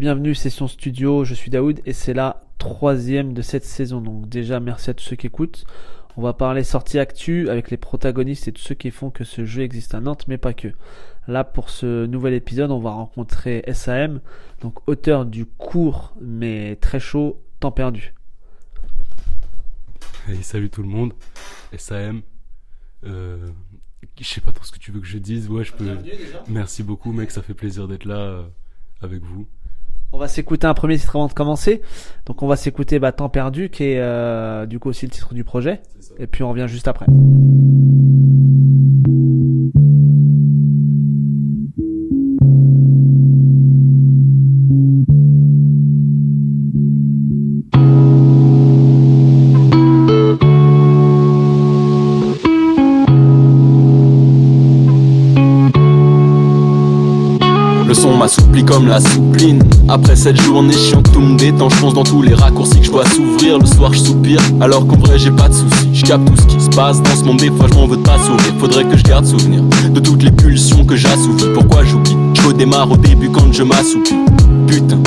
bienvenue, Session Studio, je suis Daoud et c'est la troisième de cette saison. Donc déjà merci à tous ceux qui écoutent. On va parler sortie actu avec les protagonistes et tous ceux qui font que ce jeu existe à Nantes, mais pas que. Là pour ce nouvel épisode, on va rencontrer SAM, donc auteur du court mais très chaud Temps perdu. Hey, salut tout le monde, SAM. Je sais pas trop ce que tu veux que je dise. Ouais, je peux. Merci beaucoup, mec, ça fait plaisir d'être là avec vous. On va s'écouter un premier titre avant de commencer. Donc on va s'écouter Temps perdu, qui est du coup aussi le titre du projet. Et puis on revient juste après. Le son m'assouplit comme la soupline. Après cette journée chiante, tout me détend. Je pense dans tous les raccourcis que je dois s'ouvrir. Le soir je soupire, alors qu'en vrai j'ai pas de soucis. Je capte tout ce qui se passe dans ce monde, des fois je m'en veux de pas sourire. Faudrait que je garde souvenir de toutes les pulsions que j'assouvis. Pourquoi j'oublie? Je redémarre au début quand je m'assoupis. Putain,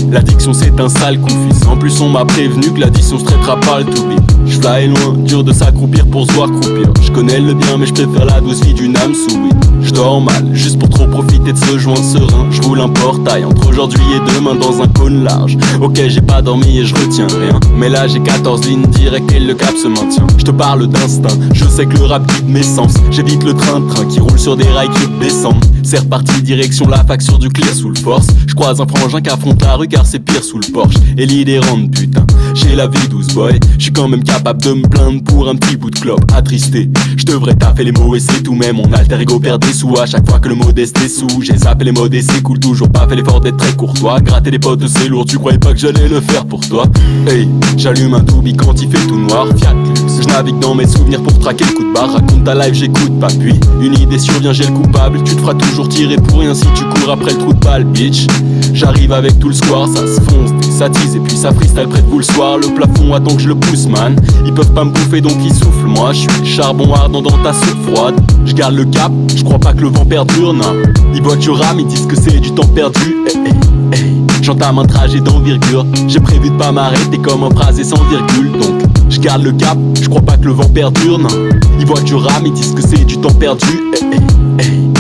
l'addiction c'est un sale coup fils. En plus on m'a prévenu que l'addiction se traitera pas le toubib. Je fly loin, dur de s'accroupir pour se voir croupir. Je connais le bien mais je préfère la douce vie d'une âme sous weed. Je dors mal, juste pour trop profiter de ce joint serein. Je roule un portail entre aujourd'hui et demain dans un cône large. Ok, j'ai pas dormi et je retiens rien, mais là j'ai 14 lignes directes et le cap se maintient. Je te parle d'instinct, je sais que le rap guide mes sens. J'évite le train-train qui roule sur des rails qui descendent. C'est reparti direction la fac sur du clear sous le force. Je croise un frangin qui affronte la rue car c'est pire sous le Porsche. Et l'idée rentre putain, j'ai la vie douce boy. Je suis quand même capable de me plaindre pour un petit bout de clope. Attristé, je devrais taffer les mots et c'est tout, mais mon alter ego perd des sous à chaque fois que le modeste est sous. J'ai zappé les modes et c'est cool, toujours pas fait l'effort d'être très courtois. Gratter les potes c'est lourd, tu croyais pas que j'allais le faire pour toi? Hey, j'allume un doobie quand il fait tout noir. Fiat Lux, je navigue dans mes souvenirs pour traquer le coup de barre. Raconte ta life, j'écoute pas puis une idée survient, j'ai le coupable. Tu te feras toujours tirer pour rien si tu cours après le trou de balle, bitch. J'arrive avec tout le square, ça se fonce, ça tease et puis ça freestyle près de vous le soir. Le plafond attend que je le pousse man. Ils peuvent pas me bouffer donc ils soufflent. Moi je suis le charbon ardent dans ta soupe froide. Je garde le cap, je crois pas que le vent perdure, non. Ils voient que je rame, ils disent que c'est du temps perdu. J'entame un trajet d'envergure. J'ai prévu de pas m'arrêter comme un phrasé sans virgule. Donc je garde le cap, je crois pas que le vent perdure, non. Ils voient que je rame, ils disent que c'est du temps perdu.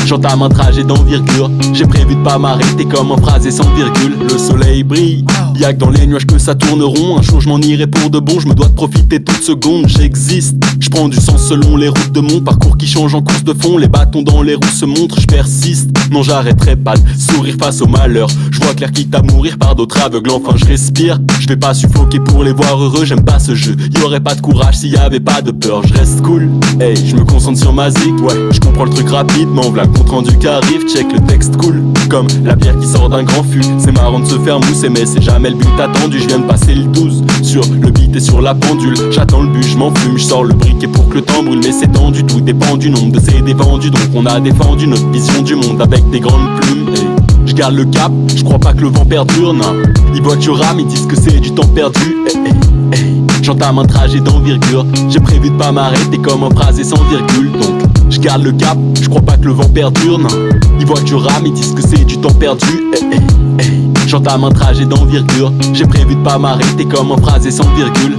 J'entame un trajet d'envergure. J'ai prévu de pas m'arrêter comme un phrasé sans virgule. Le soleil brille, y'a que dans les nuages que ça tourne rond. Un jour je m'en irai pour de bon, je me dois de profiter toute seconde. J'existe, je prends du sens selon les routes de mon parcours qui change en course de fond. Les bâtons dans les roues se montrent, je persiste. Non j'arrêterai pas de sourire face au malheur. Je vois clair quitte à mourir par d'autres aveugles. Enfin je respire, je vais pas suffoquer pour les voir heureux. J'aime pas ce jeu, y'aurait pas de courage s'il y avait pas de peur. Je reste cool, hey, je me concentre sur ma zig. Ouais, je comprends le truc rapidement, v'là le compte rendu qui arrive. Check le texte cool, comme la bière qui sort d'un grand fût. C'est marrant de se faire mousser mais c'est jamais le but attendu. Je viens de passer le 12 sur le beat et sur la pendule. J'attends le but, je m'en fume, je sors le briquet pour que le temps brûle. Mais c'est tendu, tout dépend du nombre de CD vendus. Donc on a défendu notre vision du monde avec des grandes plumes. Hey. Je garde le cap, je crois pas que le vent perdure, non. Ils voient que je rame, ils disent que c'est du temps perdu. J'entame un trajet d'envergure. J'ai prévu de pas m'arrêter comme un phrasé sans virgule. Donc je garde le cap, je crois pas que le vent perdure, non. Ils voient que je rame, ils disent que c'est du temps perdu. J'entame un trajet d'envergure. J'ai prévu de pas m'arrêter comme un phrasé sans virgule.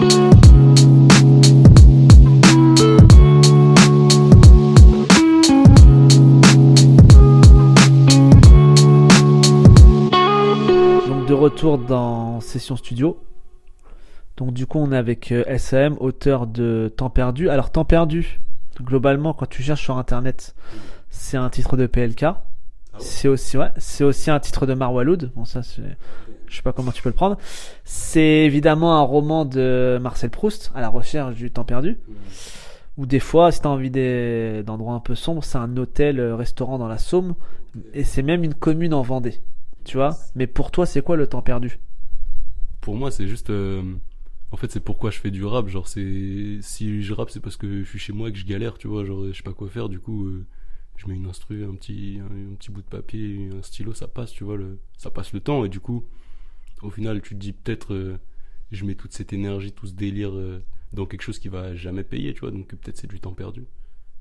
Donc de retour dans Session Studio. Donc du coup on est avec SAM, auteur de Temps perdu. Alors Temps perdu, globalement quand tu cherches sur internet, c'est un titre de PLK. C'est aussi un titre de Marwaloud. Bon ça c'est, je sais pas comment tu peux le prendre. C'est évidemment un roman de Marcel Proust, à la recherche du temps perdu. Ou des fois, si t'as envie d'endroits un peu sombres, c'est un hôtel, restaurant dans la Somme, et c'est même une commune en Vendée. Tu vois. Mais pour toi, c'est quoi le temps perdu? Pour moi, c'est juste. En fait, c'est pourquoi je fais du rap. Genre, si je rappe, c'est parce que je suis chez moi et que je galère, tu vois. Genre, je sais pas quoi faire, du coup. Je mets une instru, un petit bout de papier, un stylo, ça passe, tu vois, ça passe le temps. Et du coup, au final, tu te dis peut-être, je mets toute cette énergie, tout ce délire dans quelque chose qui va jamais payer, tu vois. Donc peut-être c'est du temps perdu.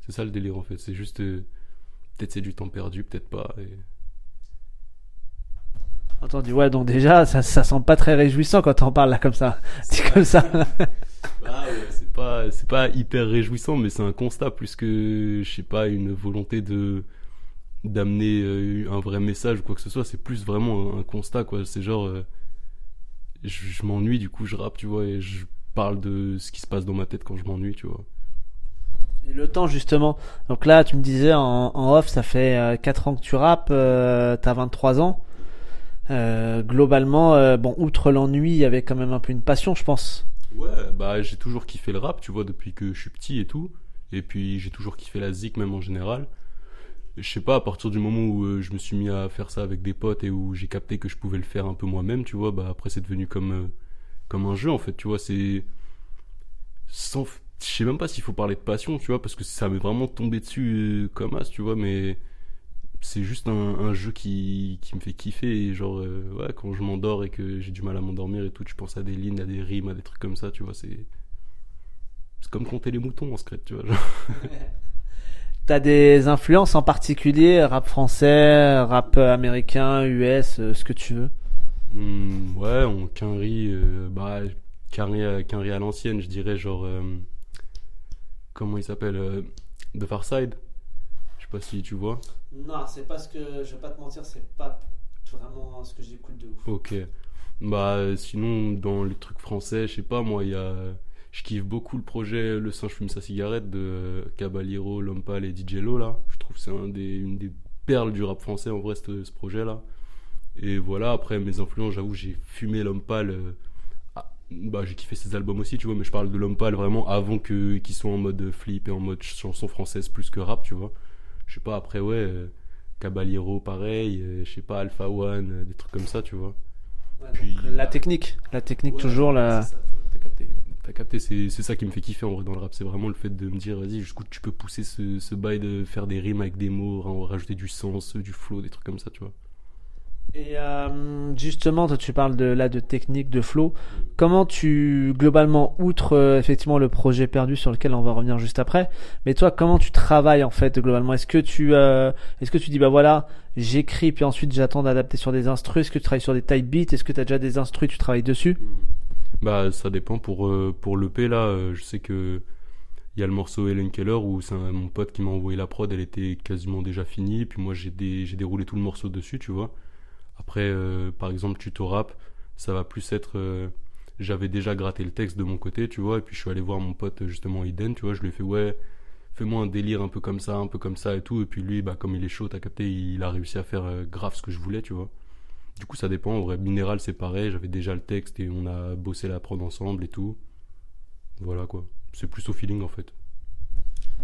C'est ça le délire en fait. C'est juste, peut-être c'est du temps perdu, peut-être pas. Et Entendu, ouais, donc déjà, ça sent pas très réjouissant quand t'en parles là comme ça. Dit comme ça. Bah ouais, c'est pas hyper réjouissant, mais c'est un constat plus que, je sais pas, une volonté d'amener un vrai message ou quoi que ce soit. C'est plus vraiment un constat, quoi. C'est genre, je m'ennuie, du coup je rappe, tu vois, et je parle de ce qui se passe dans ma tête quand je m'ennuie, tu vois. Et le temps, justement. Donc là, tu me disais en off, ça fait 4 ans que tu rappes, t'as 23 ans. Globalement, bon, outre l'ennui, il y avait quand même un peu une passion, je pense. Ouais, bah j'ai toujours kiffé le rap, tu vois, depuis que je suis petit et tout. Et puis j'ai toujours kiffé la zik, même en général. Je sais pas, à partir du moment où je me suis mis à faire ça avec des potes et où j'ai capté que je pouvais le faire un peu moi-même, tu vois, bah après c'est devenu comme un jeu, en fait, tu vois. Je sais même pas s'il faut parler de passion, tu vois, parce que ça m'est vraiment tombé dessus comme as, tu vois, mais c'est juste un jeu qui me fait kiffer. Et genre, ouais, quand je m'endors et que j'ai du mal à m'endormir et tout, tu penses à des lignes, à des rimes, à des trucs comme ça, tu vois, c'est comme compter les moutons en secret, tu vois, genre. T'as des influences en particulier, rap français, rap américain, US, ce que tu veux. Ouais, on Quinry, bah Quinry à l'ancienne, je dirais, genre, comment il s'appelle, The Far Side, je sais pas si tu vois. Non, c'est pas ce que, je vais pas te mentir, c'est pas vraiment ce que j'écoute de ouf. Ok. Bah sinon dans les trucs français, je sais pas moi, je kiffe beaucoup le projet Le singe fume sa cigarette de Caballero, Lompal et DJ Lo là. Je trouve que c'est une des perles du rap français en vrai ce projet là. Et voilà, après mes influences, j'avoue, j'ai fumé Lompal. Bah j'ai kiffé ses albums aussi, tu vois, mais je parle de Lompal vraiment avant qu'ils soient en mode flip et en mode chanson française plus que rap, tu vois. Je sais pas, après ouais, Caballero pareil, je sais pas, Alpha One, des trucs comme ça, tu vois. Ouais, Puis, donc, la technique ouais, toujours la. C'est ça, t'as capté, c'est ça qui me fait kiffer en vrai dans le rap, c'est vraiment le fait de me dire, vas-y, jusqu'où tu peux pousser ce bail de faire des rimes avec des mots, rajouter du sens, du flow, des trucs comme ça, tu vois. Et justement, toi, tu parles de technique, de flow. Comment tu, globalement, outre effectivement le projet perdu sur lequel on va revenir juste après, mais toi, comment tu travailles en fait globalement? Est-ce que tu dis bah voilà, j'écris puis ensuite j'attends d'adapter sur des instrus? Est-ce que tu travailles sur des type beats? Est-ce que tu as déjà des instrus, tu travailles dessus? Bah ça dépend pour l'EP là, je sais que il y a le morceau Helen Keller où c'est mon pote qui m'a envoyé la prod, elle était quasiment déjà finie, puis moi j'ai déroulé tout le morceau dessus, tu vois. Après, par exemple, tuto rap, ça va plus être... j'avais déjà gratté le texte de mon côté, tu vois, et puis je suis allé voir mon pote, justement, Iden, tu vois, je lui ai fait, ouais, fais-moi un délire un peu comme ça et tout, et puis lui, bah, comme il est chaud, t'as capté, il a réussi à faire grave ce que je voulais, tu vois. Du coup, ça dépend, en vrai, Minéral, c'est pareil, j'avais déjà le texte et on a bossé la prod ensemble et tout. Voilà, quoi. C'est plus au feeling, en fait.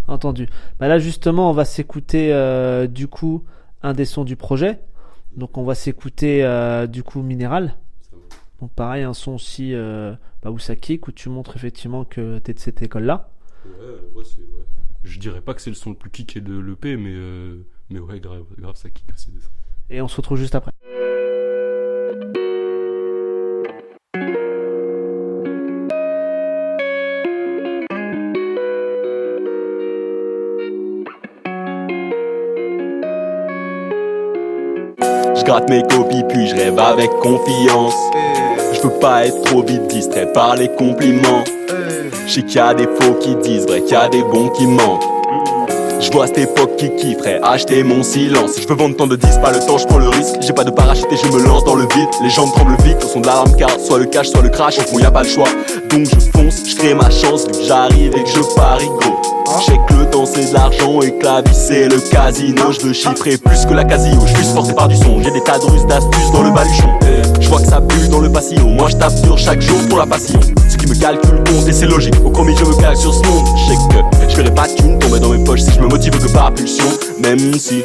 Entendu. Bah là, justement, on va s'écouter du coup un des sons du projet. Donc on va s'écouter du coup Minéral. Donc pareil, un son aussi où ça kick, où tu montres effectivement que t'es de cette école-là. Ouais, ouais. Je dirais pas que c'est le son le plus kické de l'EP, mais ouais, grave, ça kick aussi. Et on se retrouve juste après. Je gratte mes copies puis je rêve avec confiance. Je veux pas être trop vite distrait par les compliments. Je sais qu'il y a des faux qui disent vrai, qu'il y a des bons qui mentent. Je vois cette époque qui kifferait acheter mon silence. Je veux vendre tant de disques, pas le temps, je prends le risque. J'ai pas de parachute et je me lance dans le vide. Les jambes tremblent vite au son de l'alarme car soit le cash, soit le crash. Au fond y a pas le choix, donc je fonce, je crée ma chance. Vu que j'arrive et que je parie gros. Je sais que le temps c'est de l'argent et que la vie c'est le casino. Je veux chiffrer plus que la Casio, je suis forcé par du son. J'ai des tas de ruses d'astuces dans le baluchon. Je vois que ça pue dans le passillon. Moi je tape dur chaque jour pour la passion. Ceux qui me calculent comptent et c'est logique. Au premier je me calque sur ce monde. Je sais que je ferai pas de thune tomber dans mes poches si je me motive que par pulsion. Même si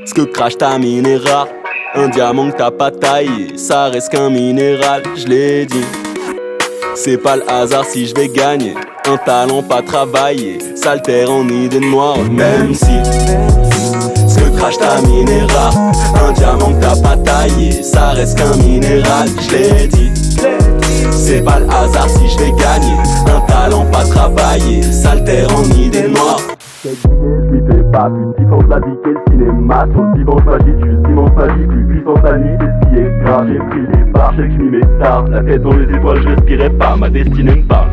ce que crache ta mine est rare. Un diamant que t'as pas taillé, ça reste qu'un minéral, je l'ai dit. C'est pas le hasard si je vais gagner. Un talent pas travaillé, s'altère en idée noire. Même si ce que crache ta mine est rare. Un diamant que t'as pas taillé, ça reste qu'un minéral, je l'ai dit. C'est pas le hasard si je vais gagner. Un talent pas travaillé, s'altère en idée noire. Je lui fais pas plus différent de la vie qu'est le cinéma. Sur le dimanche magique, juste dimanche magique, plus puissant la nuit, c'est ce qui est grave. J'ai pris le départ, je sais que je m'y mets tard. La tête dans les étoiles, je respirais pas, ma destinée me parle.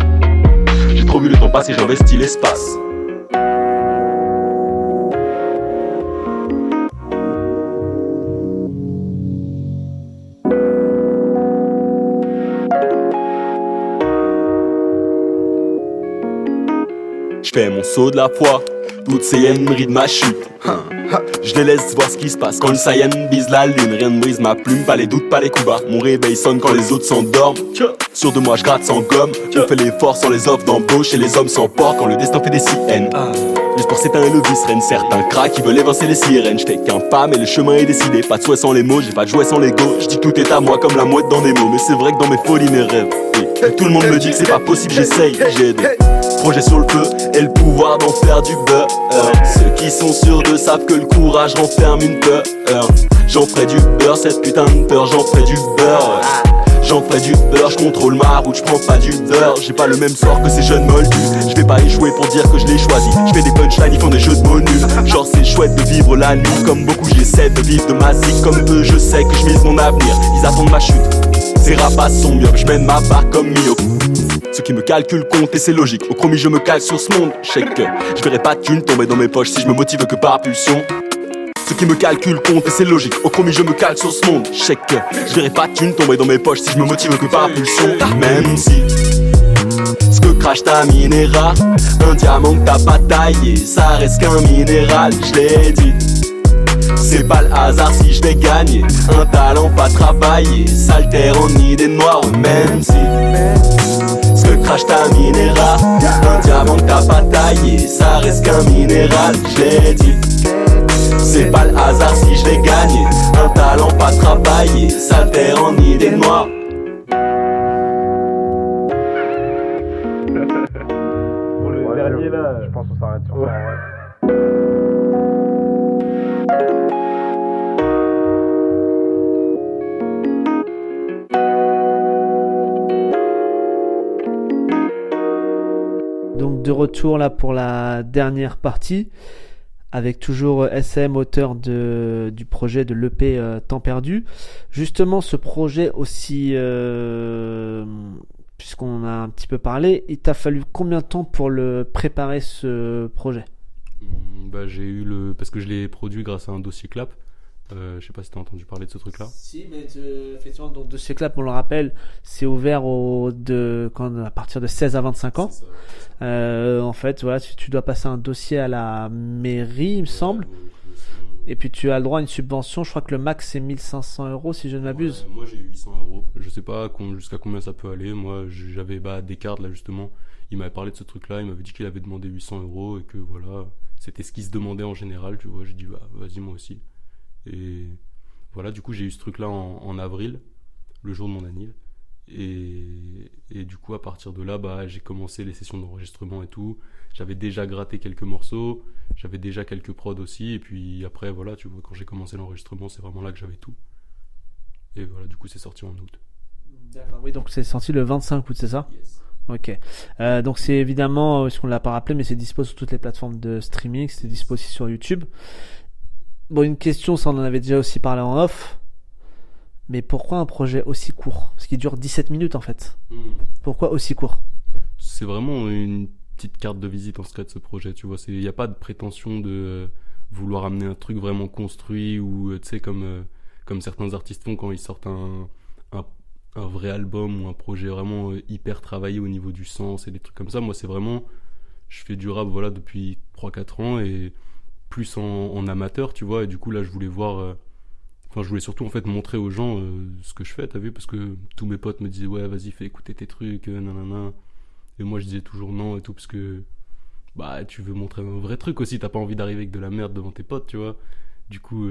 J'ai trop vu le temps passer, j'investis l'espace. J'fais mon saut de la foi, toutes ces haines de ma chute. Je les laisse voir ce qui se passe quand le Saiyan bise la lune. Rien ne brise ma plume, pas les doutes, pas les coups bas. Mon réveil sonne quand les autres s'endorment. Sûr de moi, je gratte sans gomme. On fait l'effort sans les offres d'embauche et les hommes s'emportent quand le destin fait des siennes. Juste pour s'éteindre le vice-reine, certains craquent qui veulent évincer les sirènes. J'fais qu'un pas mais le chemin est décidé. Pas de souhait sans les mots, j'ai pas de jouet sans l'ego. J'dis que tout est à moi comme la mouette dans des mots. Mais c'est vrai que dans mes folies, mes rêves, tout le monde me dit que c'est pas possible, j'essaye. J'ai des projets sur le feu et le pouvoir d'en faire du beurre. Ceux qui sont sûrs de savent que le courage renferme une peur. J'en ferai du beurre, cette putain de peur, j'en ferai du beurre. J'en ferai du beurre, je contrôle ma route, je prends pas du beurre. J'ai pas le même sort que ces jeunes moldus. Je vais pas échouer pour dire que je l'ai choisi. Je fais des punchlines, ils font des jeux de mots nuls. Genre c'est chouette de vivre la nuit. Comme beaucoup j'essaie de vivre de ma zik. Comme eux je sais que je mise mon avenir. Ils attendent ma chute, ces rapaces sont mieux. Je mène ma barre comme Mio. Ceux qui me calculent comptent et c'est logique. Au chromie je me cale sur ce monde. Je sais que je verrai pas de thunes tomber dans mes poches si je me motive que par pulsion. Ceux qui me calculent comptent et c'est logique. Au chromie je me cale sur ce monde. Je sais que je verrai pas de thunes tomber dans mes poches si je me motive que par pulsion. Même si ce que crache ta minéra, un diamant que t'as pas taillé, ça reste qu'un minéral, je l'ai dit. C'est pas le hasard si je vais gagner. Un talent pas travaillé s'altère en idées noires. Même si ce que crache ta minéra, un diamant que t'as pas taillé, ça reste qu'un minéral, je l'ai dit. C'est pas le hasard si je vais gagner. Un talent pas travaillé s'altère en idées noires. Pour le dernier là, je pense qu'on s'arrête sur ça en vrai. Donc de retour là pour la dernière partie, avec toujours SM, auteur du projet de l'EP Temps Perdu. Justement, ce projet aussi, puisqu'on a un petit peu parlé, il t'a fallu combien de temps pour le préparer ce projet ? Bah, j'ai eu parce que je l'ai produit grâce à un dossier clap. Je sais pas si t'as entendu parler de ce truc-là. Si, mais effectivement, donc dossier clap, on le rappelle, c'est ouvert à partir de 16 à 25 ans. En fait, voilà, tu dois passer un dossier à la mairie, il me semble. Et puis tu as le droit à une subvention. Je crois que le max c'est 1500 € si je ne m'abuse. Moi j'ai eu 800 €. Je sais pas jusqu'à combien ça peut aller. Moi j'avais Descartes là justement. Il m'avait parlé de ce truc-là. Il m'avait dit qu'il avait demandé 800 € et que voilà, c'était ce qu'il se demandait en général. Tu vois, j'ai dit bah vas-y moi aussi. Et voilà, du coup j'ai eu ce truc-là en avril, le jour de mon anniv. Et du coup à partir de là j'ai commencé les sessions d'enregistrement et tout. J'avais déjà gratté quelques morceaux, j'avais déjà quelques prods aussi, et puis après voilà, tu vois, quand j'ai commencé l'enregistrement c'est vraiment là que j'avais tout. Et voilà, du coup c'est sorti en août. D'accord, oui, donc c'est sorti le 25 août, c'est ça ? Yes. Ok, donc c'est évidemment, parce qu'on ne l'a pas rappelé, mais c'est dispo sur toutes les plateformes de streaming, c'est dispo aussi sur YouTube. Bon, une question, ça on en avait déjà aussi parlé en off, mais pourquoi un projet aussi court ? Parce qu'il dure 17 minutes en fait. Pourquoi aussi court ? C'est vraiment une petite carte de visite en secret de ce projet, tu vois. Il n'y a pas de prétention de vouloir amener un truc vraiment construit ou, tu sais, comme certains artistes font quand ils sortent un vrai album ou un projet vraiment hyper travaillé au niveau du sens et des trucs comme ça. Moi, c'est vraiment... Je fais du rap, voilà, depuis 3-4 ans et plus en amateur, tu vois. Et du coup, là, je voulais voir... je voulais surtout, en fait, montrer aux gens ce que je fais, t'as vu, parce que tous mes potes me disaient « Ouais, vas-y, fais écouter tes trucs, nanana. » Et moi, je disais toujours non et tout, parce que... tu veux montrer un vrai truc aussi, t'as pas envie d'arriver avec de la merde devant tes potes, tu vois. Du coup,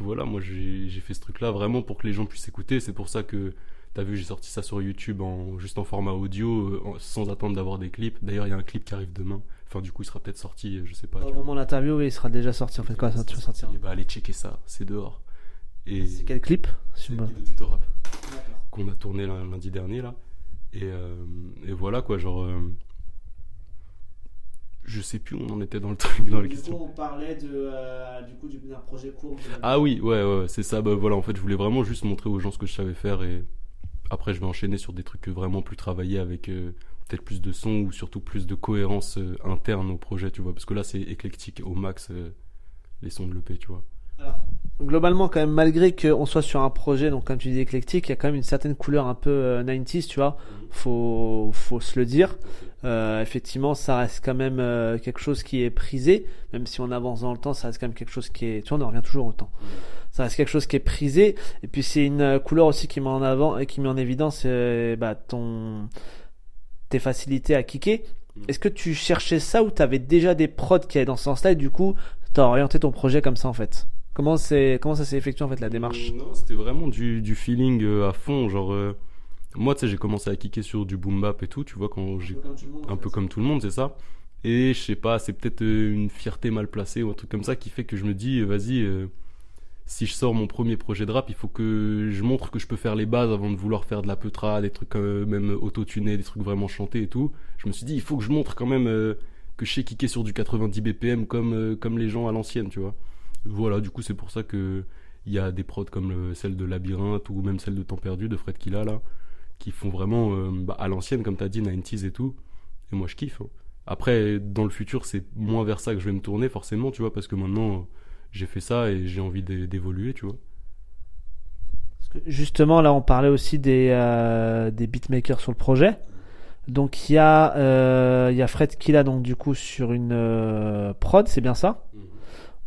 voilà, moi, j'ai fait ce truc-là vraiment pour que les gens puissent écouter. C'est pour ça que... T'as vu, j'ai sorti ça sur YouTube juste en format audio, sans attendre d'avoir des clips. D'ailleurs, il y a un clip qui arrive demain. Enfin, du coup, il sera peut-être sorti, je sais pas. Au moment de l'interview, oui, il sera déjà sorti. En fait, quoi, ça va sortir. Et allez checker ça, c'est dehors. Et c'est quel clip ? C'est le clip de Tuto Rap qu'on a tourné lundi dernier, là. Et voilà, quoi, genre... Je sais plus où on en était dans le truc, dans la question. on parlait d'un projet court. Ah oui, ouais, c'est ça. Bah voilà, en fait, je voulais vraiment juste montrer aux gens ce que je savais faire et après, je vais enchaîner sur des trucs vraiment plus travaillés avec peut-être plus de son ou surtout plus de cohérence interne au projet, tu vois. Parce que là, c'est éclectique au max, les sons de l'EP, tu vois. Alors, globalement, quand même, malgré qu'on soit sur un projet, donc comme tu dis éclectique, il y a quand même une certaine couleur un peu 90s, tu vois. Faut se le dire. Effectivement, ça reste quand même quelque chose qui est prisé, même si on avance dans le temps, ça reste quand même quelque chose qui est. Tu vois, on en revient toujours au temps. Ça reste quelque chose qui est prisé. Et puis c'est une couleur aussi qui met en avant et qui met en évidence tes facilités à kicker. Est-ce que tu cherchais ça ou t'avais déjà des prods qui allaient dans ce sens-là et du coup t'as orienté ton projet comme ça en fait? Comment ça s'est effectué en fait la démarche? Non, c'était vraiment du feeling à fond, genre moi tu sais j'ai commencé à kicker sur du boom bap et tout, tu vois, quand j'ai un peu comme tout le monde, c'est ça. Et je sais pas, c'est peut-être une fierté mal placée ou un truc comme ça qui fait que je me dis vas-y si je sors mon premier projet de rap, il faut que je montre que je peux faire les bases avant de vouloir faire de la peutra, des trucs même auto-tunés, des trucs vraiment chantés et tout. Je me suis dit, il faut que je montre quand même que je sais kicker sur du 90 BPM comme les gens à l'ancienne, tu vois. Voilà, du coup, c'est pour ça que il y a des prods comme celle de Labyrinthe ou même celle de Temps Perdu de Fred Killa, là, qui font vraiment à l'ancienne, comme t'as dit, 90s et tout. Et moi, je kiffe. Hein. Après, dans le futur, c'est moins vers ça que je vais me tourner, forcément, tu vois, parce que maintenant... j'ai fait ça et j'ai envie d'évoluer, tu vois. Parce que justement, là, on parlait aussi des beatmakers sur le projet. Donc, il y a Fred Killa, donc, du coup, sur une prod, c'est bien ça.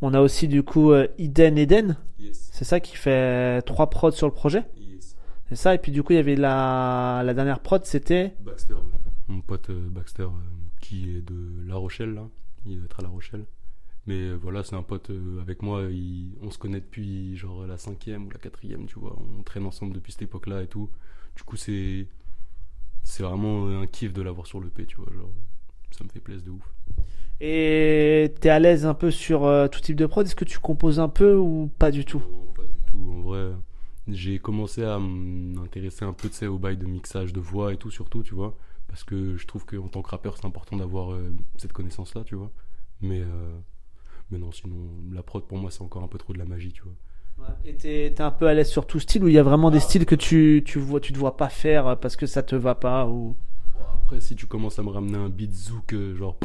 On a aussi, du coup, Eden. Yes. C'est ça qui fait 3 prods sur le projet. Yes. C'est ça. Et puis, du coup, il y avait la dernière prod, c'était... Baxter, mon pote Baxter, qui est de La Rochelle, là. Il doit être à La Rochelle. Mais voilà, c'est un pote avec moi, on se connaît depuis genre la 5e ou la 4e, tu vois. On traîne ensemble depuis cette époque-là et tout. Du coup, c'est vraiment un kiff de l'avoir sur l'EP, tu vois. Genre, ça me fait plaisir de ouf. Et t'es à l'aise un peu sur tout type de prod? Est-ce que tu composes un peu ou pas du tout? Non, pas du tout. En vrai, j'ai commencé à m'intéresser un peu, tu sais, au bail de mixage de voix et tout, surtout, tu vois. Parce que je trouve qu'en tant que rappeur, c'est important d'avoir cette connaissance-là, tu vois. Mais non, sinon, la prod pour moi, c'est encore un peu trop de la magie, tu vois. Ouais. Et t'es un peu à l'aise sur tout style ou il y a vraiment des styles que tu te vois pas faire parce que ça te va pas ou... Après, si tu commences à me ramener un beat zouk, genre.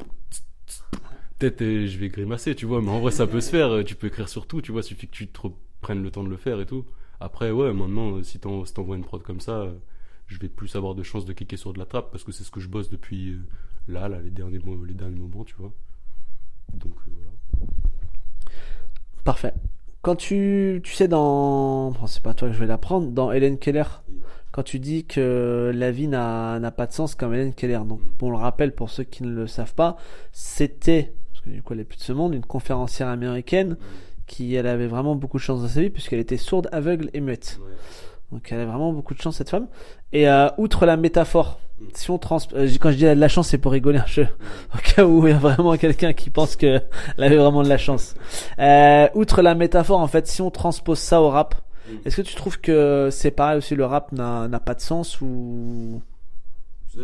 Peut-être je vais grimacer, tu vois, mais en vrai, ça peut se faire. Tu peux écrire sur tout, tu vois, suffit que tu te prennes le temps de le faire et tout. Après, ouais, maintenant, si t'envoies une prod comme ça, je vais plus avoir de chances de kicker sur de la trappe parce que c'est ce que je bosse depuis là, les derniers moments, tu vois. Donc, voilà. Parfait. Quand tu sais bon, c'est pas toi que je vais l'apprendre, dans Helen Keller, quand tu dis que la vie n'a pas de sens comme Helen Keller, donc on le rappelle pour ceux qui ne le savent pas, c'était, parce que du coup elle est plus de ce monde, une conférencière américaine elle avait vraiment beaucoup de chance dans sa vie puisqu'elle était sourde, aveugle et muette. Donc elle a vraiment beaucoup de chance cette femme. Et outre la métaphore, si on quand je dis elle a de la chance, c'est pour rigoler un peu, au cas où il y a vraiment quelqu'un qui pense qu'elle avait vraiment de la chance. Outre la métaphore, en fait, si on transpose ça au rap, est-ce que tu trouves que c'est pareil aussi, le rap n'a pas de sens ou...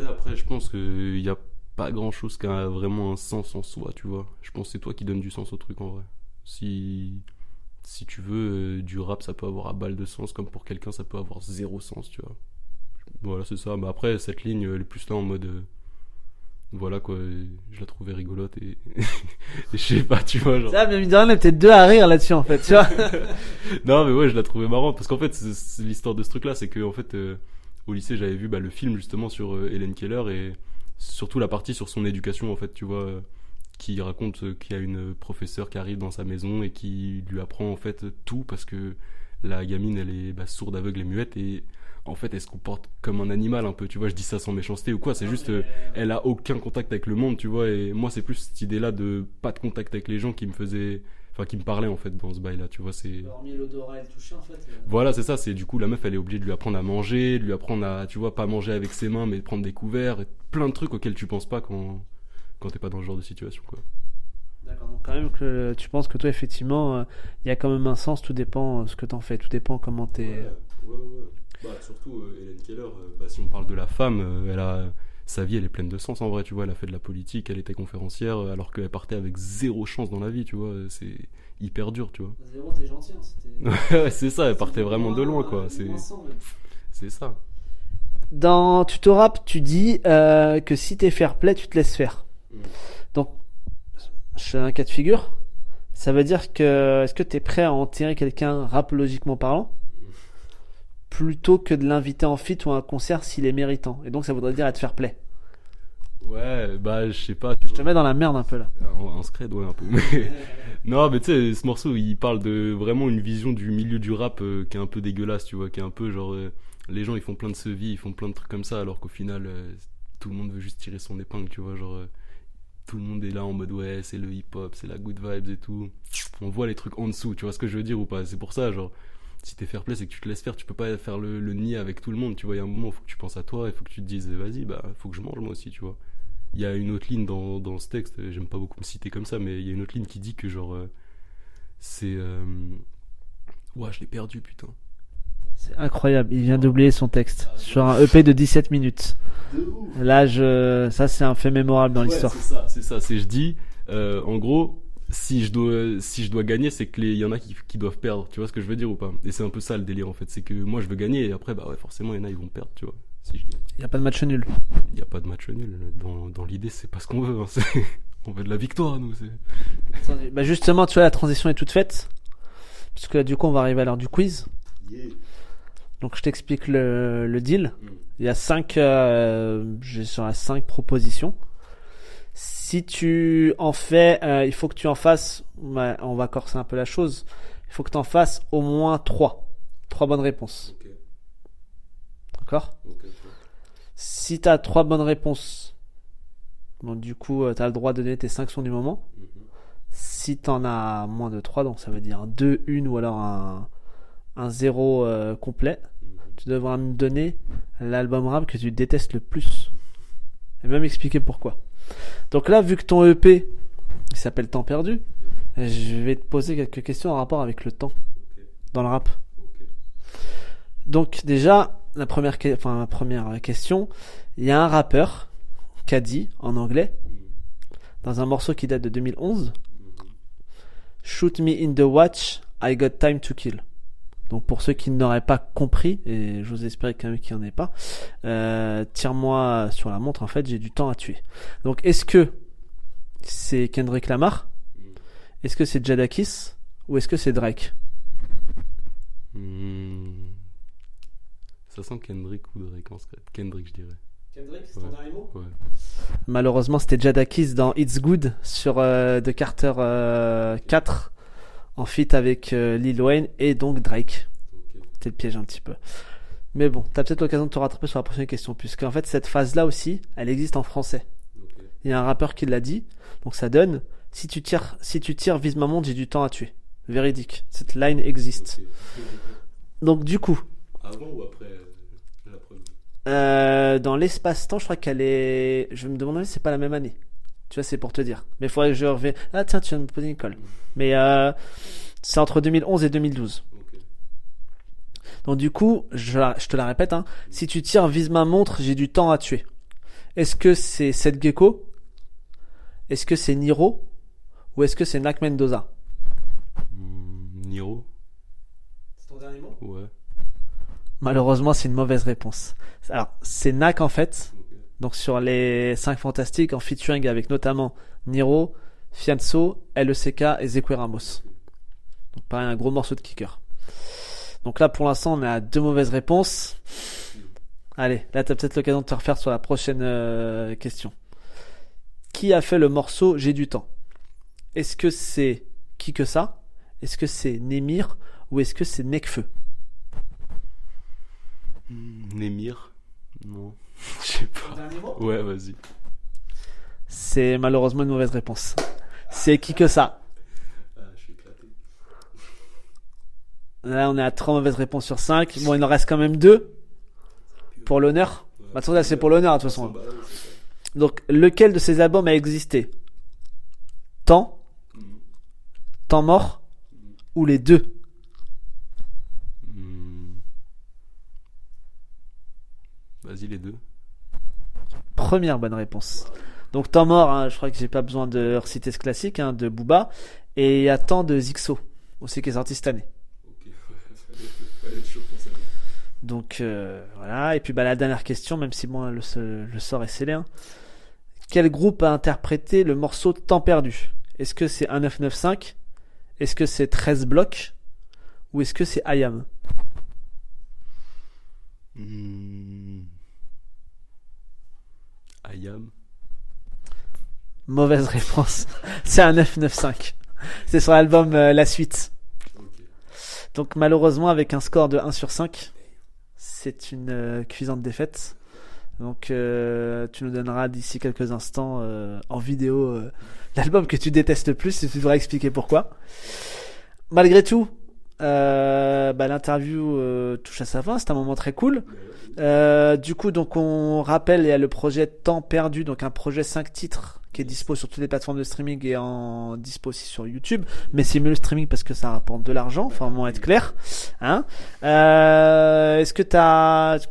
Après, je pense qu'il n'y a pas grand chose qui a vraiment un sens en soi, tu vois. Je pense que c'est toi qui donnes du sens au truc en vrai. Si tu veux, du rap, ça peut avoir à balle de sens, comme pour quelqu'un, ça peut avoir 0 sens, tu vois. Voilà, c'est ça. Mais après, cette ligne, elle est plus là en mode... voilà, quoi. Je la trouvais rigolote et... et je sais pas, tu vois, genre... Ça, mais mine de rien, on est peut-être deux à rire là-dessus, en fait, tu vois. Non, mais ouais, je la trouvais marrante. Parce qu'en fait, c'est l'histoire de ce truc-là, c'est que, en fait, au lycée, j'avais vu le film, justement, sur Helen Keller et surtout la partie sur son éducation, en fait, tu vois... qui raconte qu'il y a une professeure qui arrive dans sa maison et qui lui apprend en fait tout parce que la gamine elle est sourde, aveugle et muette et en fait elle se comporte comme un animal un peu, tu vois, je dis ça sans méchanceté ou quoi, c'est juste elle a aucun contact avec le monde, tu vois, et moi c'est plus cette idée là de pas de contact avec les gens qui me faisait, enfin qui me parlait en fait dans ce bail là, tu vois, c'est hormis l'odorat et le toucher en fait. Voilà, c'est ça, c'est du coup la meuf elle est obligée de lui apprendre à manger, de lui apprendre à, tu vois, pas manger avec ses mains mais de prendre des couverts, et plein de trucs auxquels tu penses pas quand t'es pas dans ce genre de situation, quoi. D'accord, donc quand même que tu penses que toi effectivement il y a quand même un sens, tout dépend ce que t'en fais, tout dépend comment t'es... Ouais. Surtout Helen Keller, si on parle de la femme, sa vie elle est pleine de sens en vrai, tu vois. Elle a fait de la politique, elle était conférencière, alors qu'elle partait avec zéro chance dans la vie, tu vois. C'est hyper dur, tu vois. Zéro, t'es gentil, hein, c'était... Ouais, c'est ça, elle partait vraiment de loin, quoi. C'est ça. Dans Tuto Rap, tu dis que si t'es fair play, tu te laisses faire. Donc, je fais un cas de figure. Ça veut dire que est-ce que t'es prêt à enterrer quelqu'un rapologiquement parlant plutôt que de l'inviter en feat ou à un concert s'il est méritant. Et donc ça voudrait dire être fair play. Ouais, bah je sais pas. Tu Je te mets dans la merde un peu là. En scred, ouais, un peu. Mais... non, mais tu sais, ce morceau, il parle de vraiment une vision du milieu du rap qui est un peu dégueulasse, tu vois, qui est un peu genre... les gens, ils font plein de sevis, ils font plein de trucs comme ça, alors qu'au final, tout le monde veut juste tirer son épingle, tu vois, genre... tout le monde est là en mode ouais, c'est le hip-hop, c'est la good vibes et tout. On voit les trucs en dessous, tu vois ce que je veux dire ou pas? C'est pour ça, genre... si t'es fair play, c'est que tu te laisses faire, tu peux pas faire le nier avec tout le monde, tu vois. Il y a un moment, il faut que tu penses à toi, il faut que tu te dises, vas-y, bah, faut que je mange moi aussi, tu vois. Il y a une autre ligne dans ce texte, j'aime pas beaucoup me citer comme ça, mais il y a une autre ligne qui dit que, genre, c'est. Ouah, je l'ai perdu, putain. C'est incroyable, il vient d'oublier son texte sur un EP de 17 minutes. Là, ça, c'est un fait mémorable dans l'histoire. C'est ça, je dis, en gros. Si je dois gagner, c'est que il y en a qui doivent perdre, tu vois ce que je veux dire ou pas? Et c'est un peu ça le délire en fait, c'est que moi je veux gagner et après bah ouais forcément il y en a ils vont perdre, tu vois. Si je gagne. Il y a pas de match nul. Il y a pas de match nul dans l'idée, c'est pas ce qu'on veut, hein. On veut de la victoire nous, Bah justement, tu vois, la transition est toute faite. Parce que là du coup, on va arriver à l'heure du quiz. Yeah. Donc je t'explique le deal. Il y a 5 j'ai sur la 5 propositions. Si tu en fais, il faut que tu en fasses, on va corser un peu la chose, il faut que tu en fasses au moins 3 bonnes réponses. Okay. D'accord? Okay. Si tu as 3 bonnes réponses, donc du coup, tu as le droit de donner tes 5 sons du moment. Si tu en as moins de 3, donc ça veut dire un 2, 1 ou alors un 0 complet, tu devras me donner l'album rap que tu détestes le plus. Et même expliquer pourquoi. Donc là, vu que ton EP il s'appelle Temps perdu, je vais te poser quelques questions en rapport avec le temps dans le rap. Donc déjà, la première question, il y a un rappeur qui a dit en anglais dans un morceau qui date de 2011, Shoot me in the watch, I got time to kill. Donc pour ceux qui n'auraient pas compris, et j'ose espérer quand même qu'il n'y en ait pas, tire-moi sur la montre, en fait, j'ai du temps à tuer. Donc est-ce que c'est Kendrick Lamar? Est-ce que c'est Jadakiss? Ou est-ce que c'est Drake? Ça sent Kendrick ou Drake en secret. Kendrick, je dirais. Kendrick, c'est ton dernier mot? Ouais. Malheureusement, c'était Jadakiss dans It's Good sur The Carter 4. En feat avec Lil Wayne et donc Drake. C'est le piège un petit peu. Mais bon, t'as peut-être l'occasion de te rattraper sur la prochaine question, puisque en fait cette phase-là aussi, elle existe en français. Il y a un rappeur qui l'a dit, donc ça donne si tu tires, vise ma montre, j'ai du temps à tuer. Véridique. Cette line existe. Donc du coup. Avant ou après la première? Dans l'espace-temps, je crois qu'elle est. Je vais me demander si c'est pas la même année. Tu vois, c'est pour te dire. Mais il faudrait que je revienne. Ah tiens, tu viens de me poser une colle. Mais c'est entre 2011 et 2012. Okay. Donc du coup, je te la répète, hein. Si tu tires, vise ma montre, j'ai du temps à tuer. Est-ce que c'est Seth Gecko? Est-ce que c'est Niro? Ou est-ce que c'est Nak Mendoza? Niro. C'est ton dernier mot? Ouais. Malheureusement, c'est une mauvaise réponse. Alors, c'est Nak en fait. Donc sur les 5 fantastiques en featuring avec notamment Niro, Fianso, LECK et Zekwe Ramos. Donc pareil, un gros morceau de kicker. Donc là pour l'instant on est à 2 mauvaises réponses. Allez, là t'as peut-être l'occasion de te refaire sur la prochaine question. Qui a fait le morceau J'ai du temps? Est-ce que c'est qui que ça? Est-ce que c'est Némir? Ou est-ce que c'est Nekfeu? Némir? Non. Je sais pas. Ouais, vas-y. C'est malheureusement une mauvaise réponse. C'est qui que ça? Je suis éclaté. Là, on est à 3 mauvaises réponses sur 5. Bon, il en reste quand même 2 pour l'honneur. Bah, attendez, c'est pour l'honneur, de toute façon. Donc, lequel de ces albums a existé? Temps, Temps mort, ou les deux? Vas-y, les deux. première bonne réponse. Donc temps mort, hein, je crois que j'ai pas besoin de reciter ce classique hein, de Booba. Et il y a tant de Zixo aussi qui est sorti cette année. Ok, fallait être chaud pour ça. Donc voilà. Et puis la dernière question, même si bon, le sort est scellé. Hein. Quel groupe a interprété le morceau Temps perdu? Est-ce que c'est 1995? Est-ce que c'est 13 blocs? Ou est-ce que c'est IAM? IAM. Mauvaise réponse. C'est un 995. C'est sur l'album La Suite. Ok. Donc malheureusement avec un score de 1 sur 5, c'est une cuisante défaite. Donc tu nous donneras d'ici quelques instants en vidéo l'album que tu détestes le plus et tu devras expliquer pourquoi. Malgré tout, l'interview touche à sa fin, c'est un moment très cool. Du coup, donc on rappelle, il y a le projet Temps perdu, donc un projet 5 titres qui est dispo sur toutes les plateformes de streaming et en dispo aussi sur YouTube. Mais c'est mieux le streaming parce que ça rapporte de l'argent, enfin, on va être clair. Hein est-ce que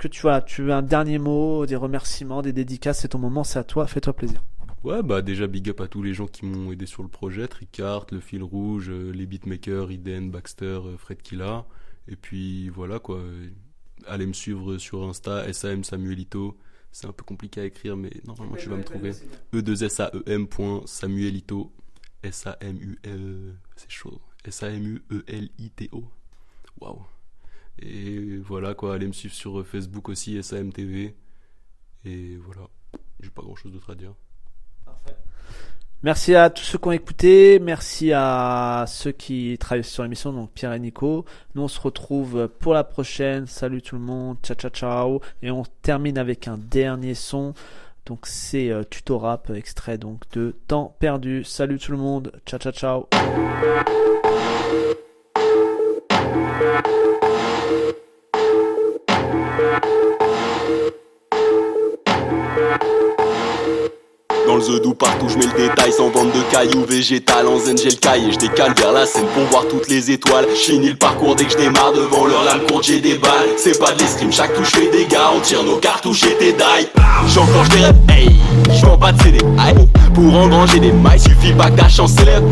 tu as un dernier mot, des remerciements, des dédicaces? C'est ton moment, c'est à toi, fais-toi plaisir. Ouais, bah déjà big up à tous les gens qui m'ont aidé sur le projet, Tricart, Le Fil Rouge, les beatmakers, Iden, Baxter, Fred Killa. Et puis voilà quoi, allez me suivre sur Insta, SAM Samuelito. C'est un peu compliqué à écrire, mais normalement tu vas me trouver. E2SAEM.Samuelito. S-A-M-U-E, c'est chaud. S-A-M-U-E-L-I-T-O. Waouh. Et voilà quoi, allez me suivre sur Facebook aussi, SAMTV. Et voilà, j'ai pas grand chose d'autre à dire. Parfait. Merci à tous ceux qui ont écouté, merci à ceux qui travaillent sur l'émission, donc Pierre et Nico. Nous on se retrouve pour la prochaine. Salut tout le monde, ciao ciao ciao. Et on termine avec un dernier son. Donc c'est Tuto Rap, extrait donc de Temps perdu. Salut tout le monde, ciao ciao ciao. Dans le The Do partout je mets le détail, sans vendre de cailloux végétal. En zen j'ai le cahier, je décale vers la scène pour voir toutes les étoiles. Je finis le parcours dès que je démarre, devant leur lame courte j'ai des balles. C'est pas de l'escrime, chaque touche fait des gars, on tire nos cartouches et tes die. J'enclenche des rêves, hey, j'vends pas de CD, aïe. Pour engranger des mailles, suffit pas que ta chance s'élève.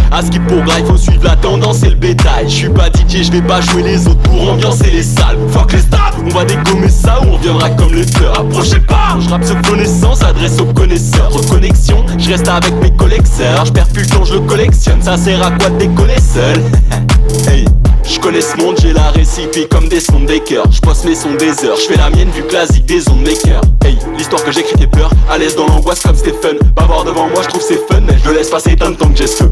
À skip pour grave, faut suivre la tendance et le bétail. Je suis pas DJ, je vais pas jouer les autres pour ambiancer les salles. Fuck les stades, on va dégommer ça ou on reviendra comme les fleurs. Approchez pas, je rappe sur connaissance, adresse aux connaisseurs. Connexion, je reste avec mes collecteurs. Je perds plus le temps, je le collectionne. Ça sert à quoi de décoller seul? Hey, je connais ce monde, j'ai la récipe comme des sondes des cœurs. Je poste mes sons des heures, je fais la mienne du classique des ondes makers. Hey, l'histoire que j'écris fait peur, à l'aise dans l'angoisse comme Stephen. Pas voir devant moi, je trouve c'est fun, mais je le laisse passer tant de temps que j'ai ce feu.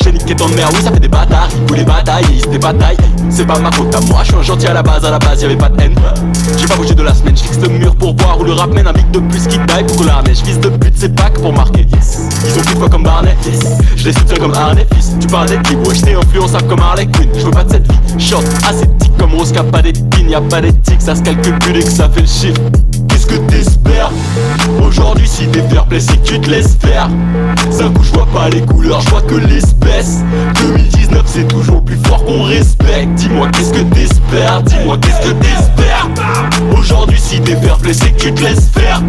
J'ai niqué ton mère, oui ça fait des bâtards. Tous les batailles, ils des batailles. C'est pas ma faute à moi, je suis un gentil à la base y'avait pas de haine. J'ai pas bougé de la semaine, je fixe le mur pour voir où le rap mène. Un mec de plus qui taille pour l'armée. Je vise de but, c'est pas que pour marquer, yes. Ils ont plus de foi comme Barnet, yes. Je les soutiens comme Harney, fils. Tu parles d'être libre, ouais, j'étais influençable comme Harley Quinn. Je veux pas de cette vie, short, ascétique comme Rose, pas d'éthine, y'a pas d'éthique, ça se calcule plus dès que ça fait le chiffre. Qu'est-ce que t'espères? Aujourd'hui si t'es fair play c'est que tu te laisses faire. D'un coup je vois pas les couleurs, je vois que l'espèce. 2019 c'est toujours plus fort qu'on respecte. Dis-moi qu'est-ce que t'espères? Dis-moi qu'est-ce que t'espères? Aujourd'hui si t'es fair play c'est que tu te laisses faire.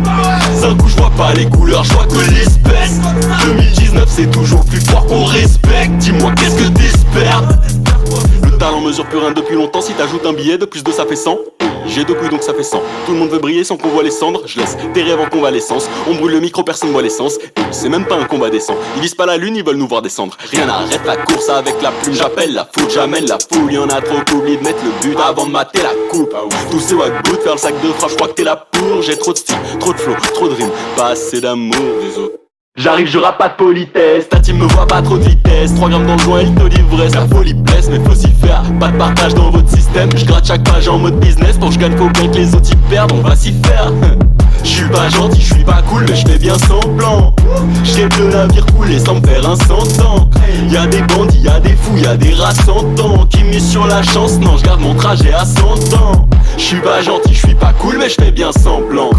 D'un coup je vois pas les couleurs, je vois que l'espèce. 2019 c'est toujours plus fort qu'on respecte. Dis-moi qu'est-ce que t'espères? Le talent mesure plus rien depuis longtemps. Si t'ajoutes un billet de plus de ça fait 100. J'ai 2 couilles donc ça fait 100. Tout le monde veut briller sans qu'on voit les cendres. Je laisse tes rêves en convalescence. On brûle le micro, personne voit l'essence. Et c'est même pas un combat décent. Ils visent pas la lune, ils veulent nous voir descendre. Rien n'arrête la course avec la plume. J'appelle la foule, j'amène la foule. Y'en a trop qu'oublie de mettre le but avant de mater la coupe. Tous ces wagboots, faire le sac de frappe, je crois que t'es là pour. J'ai trop de style, trop de flow, trop de rimes. Pas assez d'amour des autres. J'arrive, je rappe pas de politesse. Ta team me voit pas trop de vitesse. 3 grammes dans le joint, il te l'ivresse. La folie blesse, mais faut s'y faire. Pas de partage dans votre système. Je gratte chaque page en mode business. Pour que je gagne, faut bien que les autres y perdent. On va s'y faire. J'suis pas gentil, j'suis pas cool, mais j'fais bien semblant. J'guette le navire couler sans me faire un 100 ans. Y'a des bandits, y'a des fous, y'a des rats sentants qui misent sur la chance, non j'garde mon trajet à 100 ans. J'suis pas gentil, j'suis pas cool, mais j'fais bien semblant.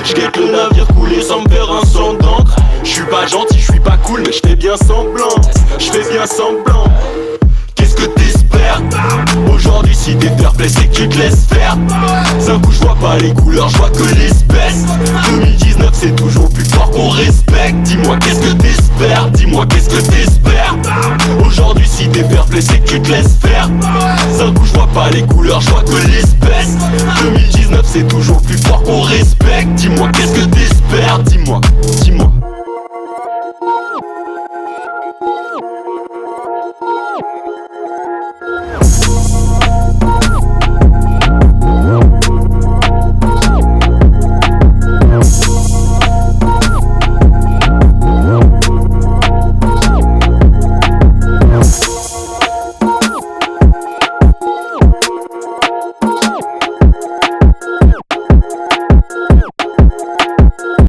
J'guette le navire couler sans me faire un 100 d'encre. J'suis pas gentil, j'suis pas cool, mais j'fais bien semblant. J'fais bien semblant. Qu'est-ce que t'espères? faire. Aujourd'hui si t'es fair play c'est que tu te laisses faire. D'un coup je vois pas les couleurs, je vois que l'espèce. 2019 c'est toujours plus fort qu'on respecte. Dis-moi qu'est-ce que t'espères, dis-moi qu'est-ce que t'espères. Aujourd'hui si t'es fair play c'est que tu te laisses faire. D'un coup je vois pas les couleurs, je vois que l'espèce. 2019 c'est toujours plus fort qu'on respecte. Dis-moi qu'est-ce que t'espères, dis-moi.